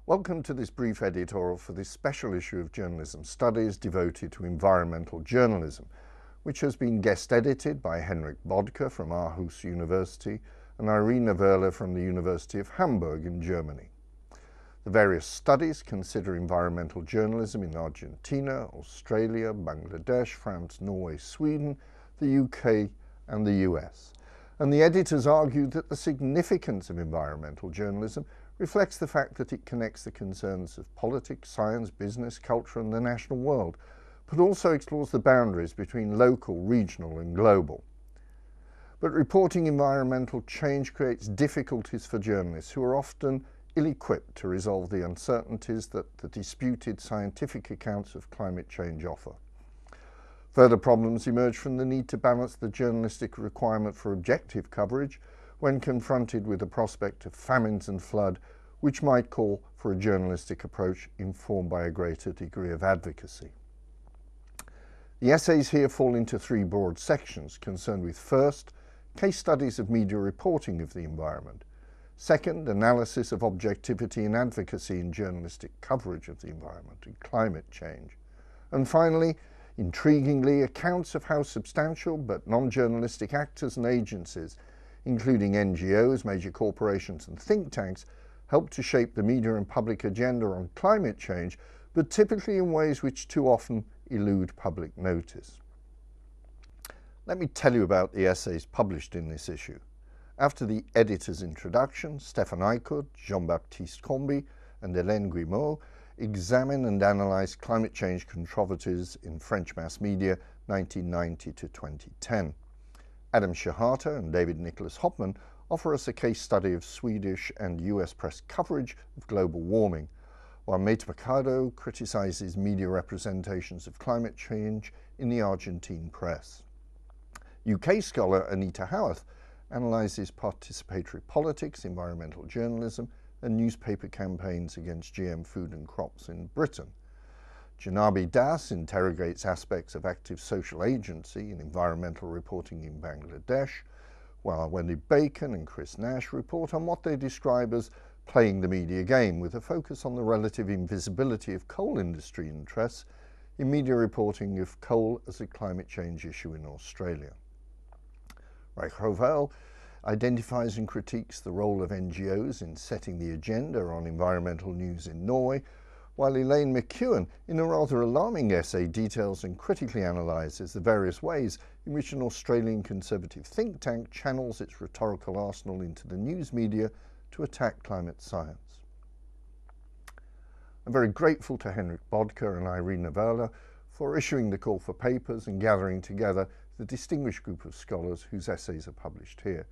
Welcome to this brief editorial for this special issue of Journalism Studies devoted to environmental journalism, which has been guest edited by Henrik Bødker from Aarhus University and Irene Neverla from the University of Hamburg in Germany. The various studies consider environmental journalism in Argentina, Australia, Bangladesh, France, Norway, Sweden, the UK and the US. And the editors argue that the significance of environmental journalism reflects the fact that it connects the concerns of politics, science, business, culture and the national world, but also explores the boundaries between local, regional and global. But reporting environmental change creates difficulties for journalists who are often ill-equipped to resolve the uncertainties that the disputed scientific accounts of climate change offer. Further problems emerge from the need to balance the journalistic requirement for objective coverage when confronted with the prospect of famines and flood, which might call for a journalistic approach informed by a greater degree of advocacy. The essays here fall into three broad sections concerned with, first, case studies of media reporting of the environment; second, analysis of objectivity and advocacy in journalistic coverage of the environment and climate change; and finally, intriguingly, accounts of how substantial but non-journalistic actors and agencies, including NGOs, major corporations and think tanks, help to shape the media and public agenda on climate change, but typically in ways which too often elude public notice. Let me tell you about the essays published in this issue. After the editor's introduction, Stefan Eickhout, Jean-Baptiste Combi and Hélène Guillemot examine and analyze climate change controversies in French mass media 1990 to 2010. Adam Shahata and David Nicholas Hopman offer us a case study of Swedish and US press coverage of global warming, while Maite Mercado criticizes media representations of climate change in the Argentine press. UK scholar Anita Howarth analyzes participatory politics, environmental journalism and newspaper campaigns against GM food and crops in Britain. Janabi Das interrogates aspects of active social agency in environmental reporting in Bangladesh, while Wendy Bacon and Chris Nash report on what they describe as playing the media game, with a focus on the relative invisibility of coal industry interests in media reporting of coal as a climate change issue in Australia. Reich identifies and critiques the role of NGOs in setting the agenda on environmental news in Norway, while Elaine McEwen, in a rather alarming essay, details and critically analyses the various ways in which an Australian conservative think tank channels its rhetorical arsenal into the news media to attack climate science. I'm very grateful to Henrik Bødker and Irene Neverla for issuing the call for papers and gathering together the distinguished group of scholars whose essays are published here.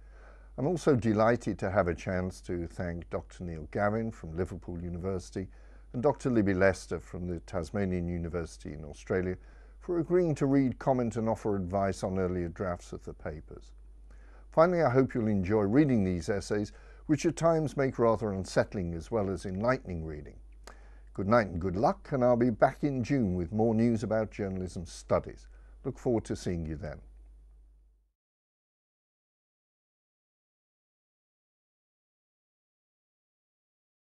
I'm also delighted to have a chance to thank Dr. Neil Gavin from Liverpool University and Dr. Libby Lester from the Tasmanian University in Australia for agreeing to read, comment and offer advice on earlier drafts of the papers. Finally, I hope you'll enjoy reading these essays, which at times make rather unsettling as well as enlightening reading. Good night and good luck, and I'll be back in June with more news about journalism studies. Look forward to seeing you then.